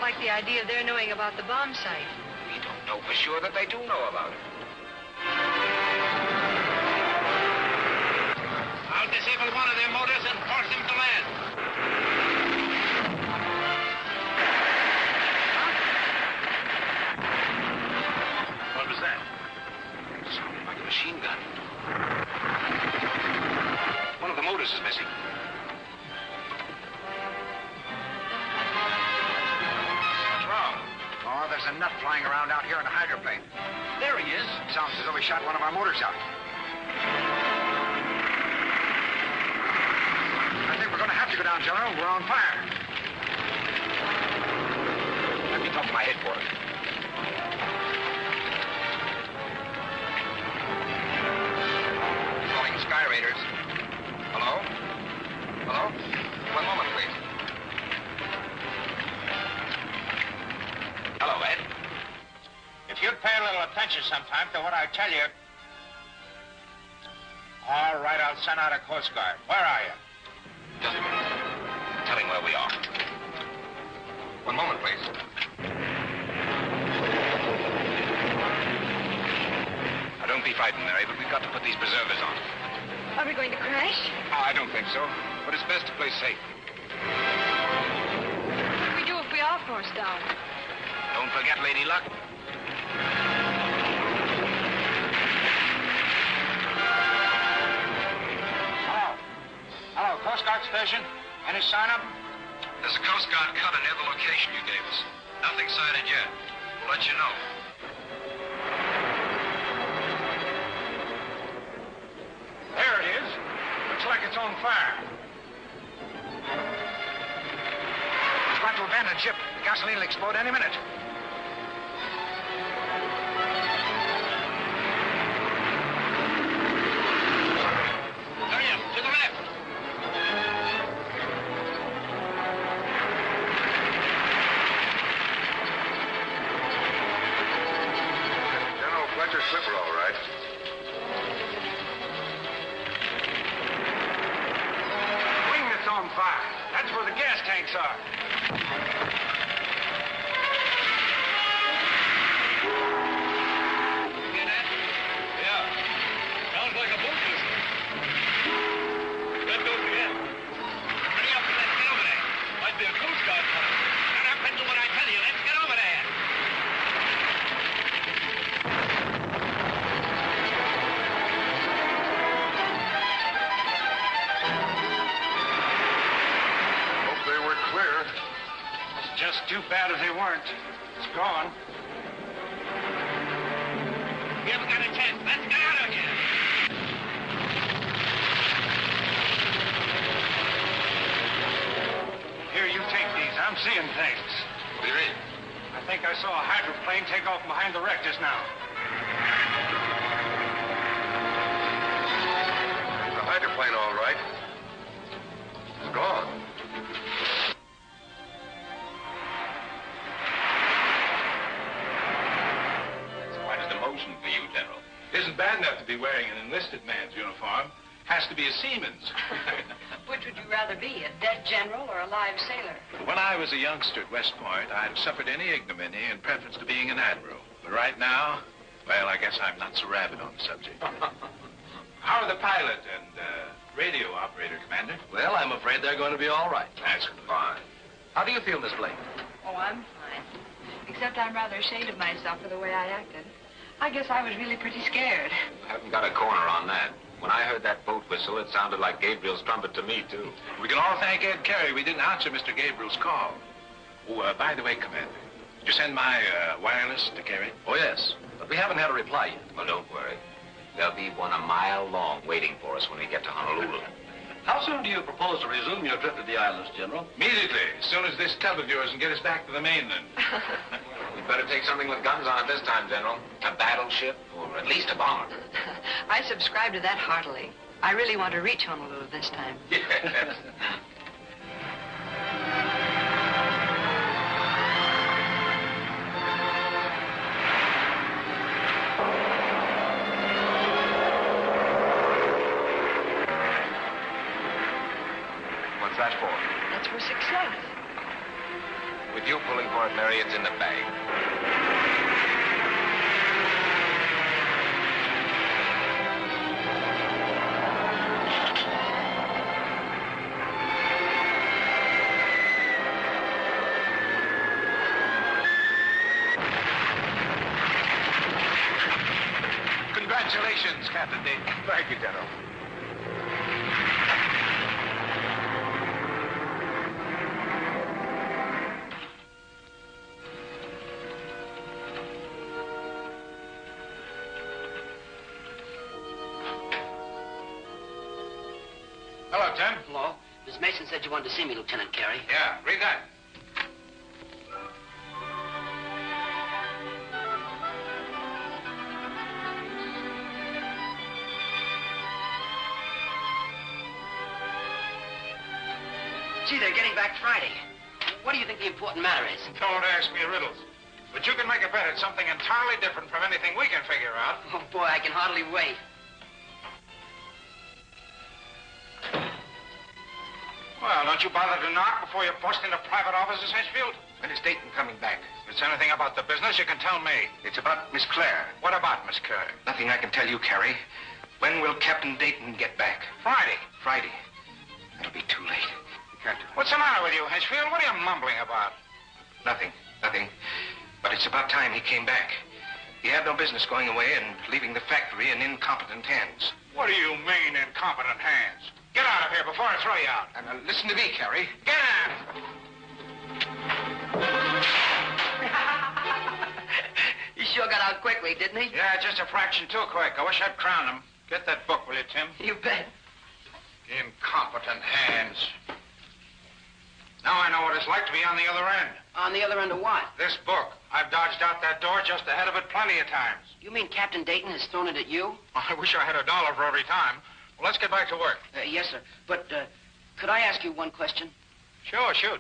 like the idea of their knowing about the bomb site. We don't know for sure that they do know about it. I'll disable one of their motors and force them to land. What was that? Sounded like a machine gun. One of the motors is missing. What's wrong? Oh, there's a nut flying around out here in the hydroplane. There he is. Sounds as though we shot one of our motors out. I think we're going to have to go down, General. We're on fire. Let me talk to my headquarters. Calling Sky Raiders. Hello? Hello? One moment, please. Hello, Ed. If you'd pay a little attention sometime to what I tell you. All right, I'll send out a Coast Guard. Where are you? Just a minute. Tell him where we are. One moment, please. Now, don't be frightened, Mary, but we've got to put these preservers on. Are we going to crash? I don't think so, but it's best to play safe. What do we do if we are forced down? Don't forget Lady Luck. Hello, Coast Guard station. Any sign up? There's a Coast Guard cutter near the location you gave us. Nothing sighted yet. We'll let you know. There it is. Looks like it's on fire. It's about to abandon ship. The gasoline will explode any minute. Hurry up, to the left. General Fletcher's slipper, all right. Wing that's on fire. That's where the gas tanks are. Hear that? Yeah. Sounds like a boat whistle. That goes again. Hurry up and let's get over there. Might be a Coast Guard coming. Shut up and do what I tell you. Let's get over there. Hope they were clear. It's just too bad if they weren't. It's gone. We haven't got a chance. Let's get out of here. Here, you take these. I'm seeing things. What do you read? I think I saw a hydroplane take off behind the wreck just now. The hydroplane, all right. It's gone. It's quite a demotion for you, General. It isn't bad enough to be wearing an enlisted man's uniform. Has to be a seaman's. Which would you rather be, a dead general or a live sailor? When I was a youngster at West Point, I'd have suffered any ignominy in preference to being an admiral. But right now, well, I guess I'm not so rabid on the subject. How are the pilot and radio operator, Commander? Well, I'm afraid they're going to be all right. That's Fine. How do you feel, Miss Blake? Oh, I'm fine. Except I'm rather ashamed of myself for the way I acted. I guess I was really pretty scared. I haven't got a corner on that. When I heard that boat whistle, it sounded like Gabriel's trumpet to me, too. We can all thank Ed Carey we didn't answer Mr. Gabriel's call. Oh, by the way, Commander, did you send my wireless to Carey? Oh, yes. But we haven't had a reply yet. Well, don't worry. There'll be one a mile long waiting for us when we get to Honolulu. How soon do you propose to resume your trip to the islands, General? Immediately, as soon as this tub of yours can get us back to the mainland. We'd better take something with guns on it this time, General. A battleship, or at least a bomber. I subscribe to that heartily. I really want to reach Honolulu this time. Yes. What's that for? That's for success. With you pulling for it, Mary, it's in the bag. Congratulations, Captain Dayton. Thank you, General. Hello, Tim. Hello. Miss Mason said you wanted to see me, Lieutenant Carey. Yeah, read that. Gee, they're getting back Friday. What do you think the important matter is? Don't ask me riddles. But you can make a bet it's something entirely different from anything we can figure out. Oh, boy, I can hardly wait. Well, don't you bother to knock before you bust into private offices, Hitchfield? When is Dayton coming back? If it's anything about the business, you can tell me. It's about Miss Claire. What about Miss Claire? Nothing I can tell you, Carrie. When will Captain Dayton get back? Friday. Friday. That'll be too late. We can't do it. What's the matter with you, Hitchfield? What are you mumbling about? Nothing. But it's about time he came back. He had no business going away and leaving the factory in incompetent hands. What do you mean, incompetent hands? Get out of here before I throw you out. And listen to me, Carrie. Get out! He sure got out quickly, didn't he? Yeah, just a fraction too quick. I wish I'd crowned him. Get that book, will you, Tim? You bet. Incompetent hands. Now I know what it's like to be on the other end. On the other end of what? This book. I've dodged out that door just ahead of it plenty of times. You mean Captain Dayton has thrown it at you? I wish I had $1 for every time. Well, let's get back to work. Yes, sir. But, could I ask you one question? Sure, shoot.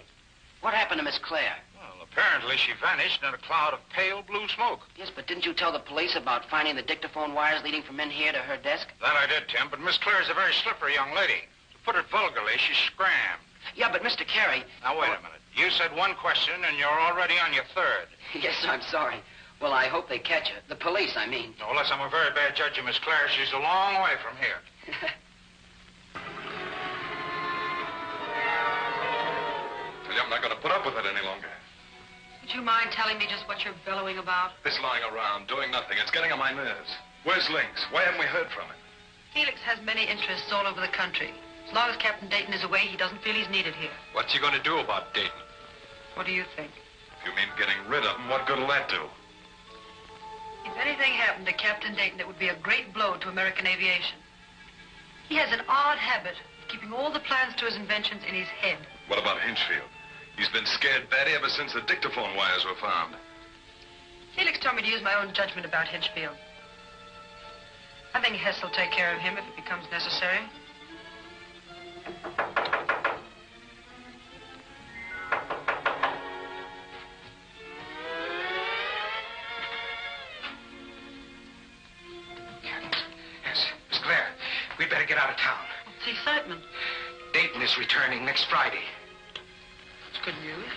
What happened to Miss Claire? Well, apparently she vanished in a cloud of pale blue smoke. Yes, but didn't you tell the police about finding the dictaphone wires leading from in here to her desk? That I did, Tim, but Miss Claire's a very slippery young lady. To put it vulgarly, she scrammed. Yeah, but Mr. Carey... Now, wait a minute. You said one question, and you're already on your third. Yes, sir, I'm sorry. Well, I hope they catch her. The police, I mean. No, unless I'm a very bad judge of Miss Claire, she's a long way from here. I'm not going to put up with it any longer. Would you mind telling me just what you're bellowing about? This lying around, doing nothing, it's getting on my nerves. Where's Lynx? Why haven't we heard from him? Felix has many interests all over the country. As long as Captain Dayton is away, he doesn't feel he's needed here. What's he going to do about Dayton? What do you think? If you mean getting rid of him, what good will that do? If anything happened to Captain Dayton, it would be a great blow to American aviation. He has an odd habit of keeping all the plans to his inventions in his head. What about Hinchfield? He's been scared batty ever since the dictaphone wires were found. Felix told me to use my own judgment about Hinchfield. I think Hess will take care of him if it becomes necessary. Yes, Miss Claire, we'd better get out of town. What's the excitement? Dayton is returning next Friday. It's good news.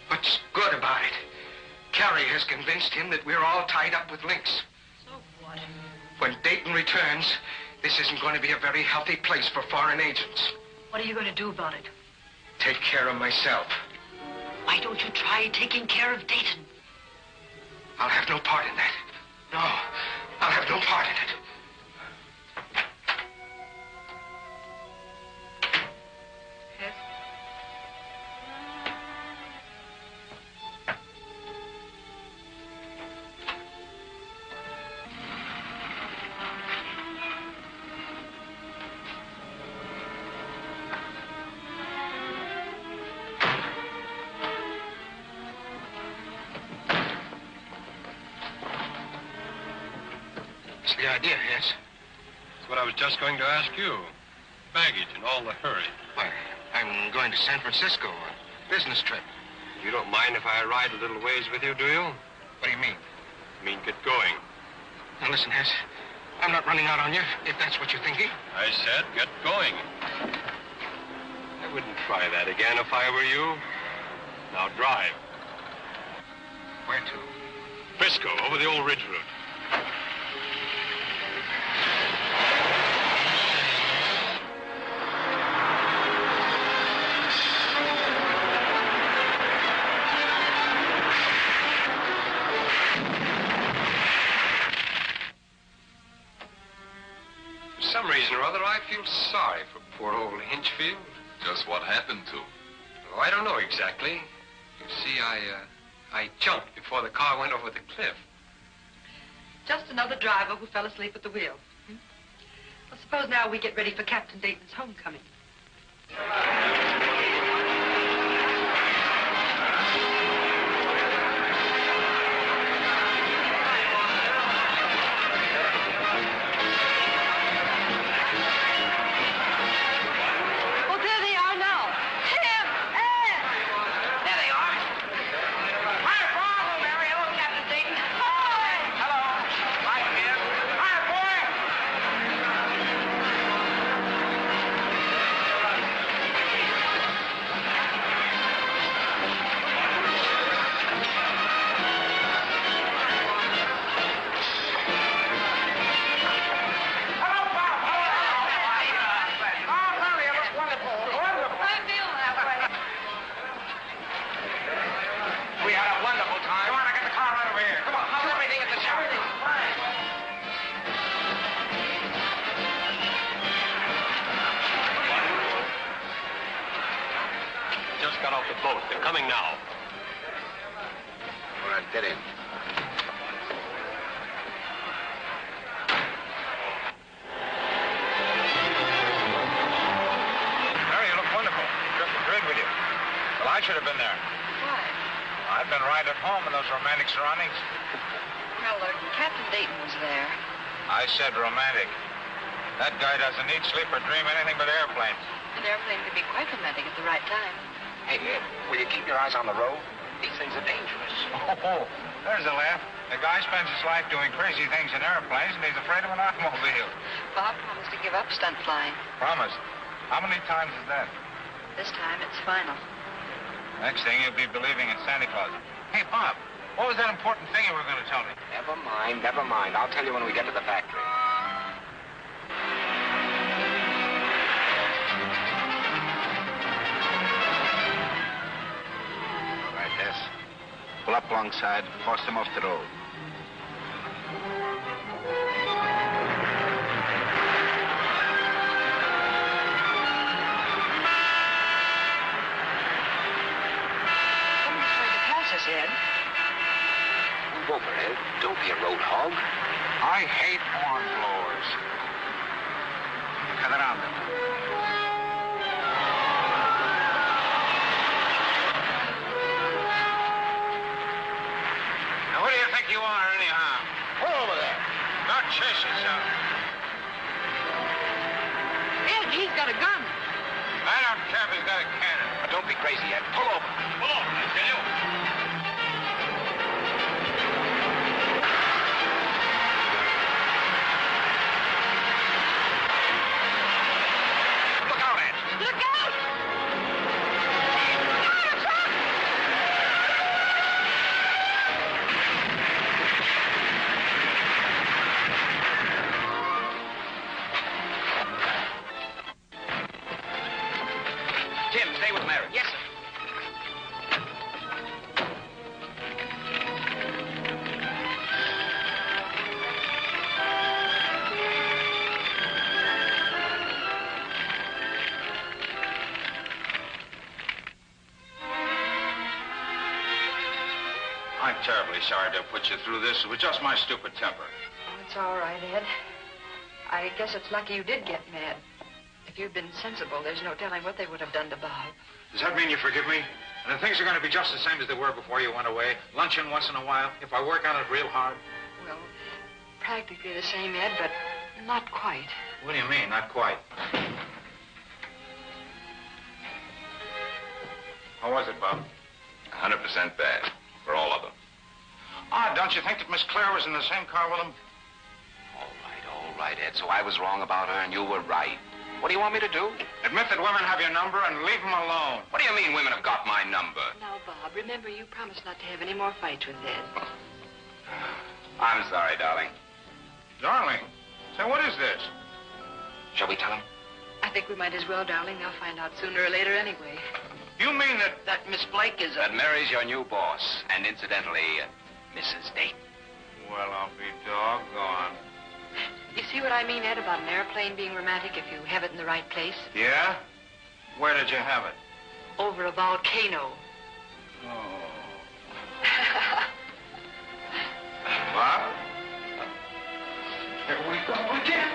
What's good about it? Carrie has convinced him that we're all tied up with Lynx. So what? When Dayton returns, this isn't going to be a very healthy place for foreign agents. What are you going to do about it? Take care of myself. Why don't you try taking care of Dayton? I'll have no part in that. No, I'll have no part in it. Yes? What's the idea, Hess? That's what I was just going to ask you. Baggage and all the hurry. Why, I'm going to San Francisco on a business trip. You don't mind if I ride a little ways with you, do you? What do you mean? I mean, get going. Now, listen, Hess. I'm not running out on you, if that's what you're thinking. I said get going. I wouldn't try that again if I were you. Now drive. Where to? Frisco, over the old ridge route. For some reason or other, I feel sorry for poor old Hinchfield. Just what happened to? Oh, I don't know exactly. You see, I jumped before the car went over the cliff. Just another driver who fell asleep at the wheel. Well, suppose now we get ready for Captain Dayton's homecoming. Well, there they are now. Tim! Ed! There they are. Hi, Bob. Hello, Mary. Hello, Captain Dayton. Hi. Hello. Hi, Tim. Hi, boy. Hello, Bob. Hello. Oh, Mary, it looks wonderful. Wonderful. I feel that way. We had a wonderful time. Come on, I got the car right over here. Come on, how's everything at the shop? Everything's fine. Just got off the boat. They're coming now. All right, get in. Mary, you look wonderful. Just agreed with you. Well, I should have been there. Why? I've been right at home in those romantic surroundings. Well, Captain Dayton was there. I said romantic. That guy doesn't eat, sleep, or dream anything but airplanes. An airplane could be quite romantic at the right time. Hey, Ed, will you keep your eyes on the road? These things are dangerous. Oh, there's a laugh. The guy spends his life doing crazy things in airplanes, and he's afraid of an automobile. Bob promised to give up stunt flying. Promised. How many times is that? This time, it's final. Next thing, you'll be believing in Santa Claus. Hey, Bob, what was that important thing you were going to tell me? Never mind, never mind. I'll tell you when we get to the factory. All right, Hess. Pull up alongside, force them off the road. Someone's trying to pass us, Ed. Move over, Ed. Don't be a road hog. I hate horn blowers. Cut around them. Now, what do you think you are, anyhow? Pull over there. Don't chase yourself. Ed, he's got a gun. I don't care if he's got a cannon. But don't be crazy, Ed. Pull over. Pull over, I tell you. Look out, Ed. Look out! Ah, a truck! Tim, stay with Mary. Yes, sir. I'm terribly sorry to have put you through this. It was just my stupid temper. Oh, it's all right, Ed. I guess it's lucky you did get mad. If you'd been sensible, there's no telling what they would have done to Bob. Does that mean you forgive me? And then things are going to be just the same as they were before you went away? Luncheon once in a while? If I work on it real hard? Well, practically the same, Ed, but not quite. What do you mean, not quite? How was it, Bob? 100% bad. For all of them. Don't you think that Miss Claire was in the same car with him? All right, Ed. So I was wrong about her and you were right. What do you want me to do? Admit that women have your number and leave them alone. What do you mean women have got my number? Now, Bob, remember, you promised not to have any more fights with Ned. I'm sorry, darling. Darling? Say, what is this? Shall we tell him? I think we might as well, darling. They'll find out sooner or later anyway. You mean that... That Miss Blake is a... That Mary's your new boss, and incidentally, Mrs. Dayton. Well, I'll be doggone. You see what I mean, Ed, about an airplane being romantic if you have it in the right place? Yeah? Where did you have it? Over a volcano. Oh. What? Here we go again.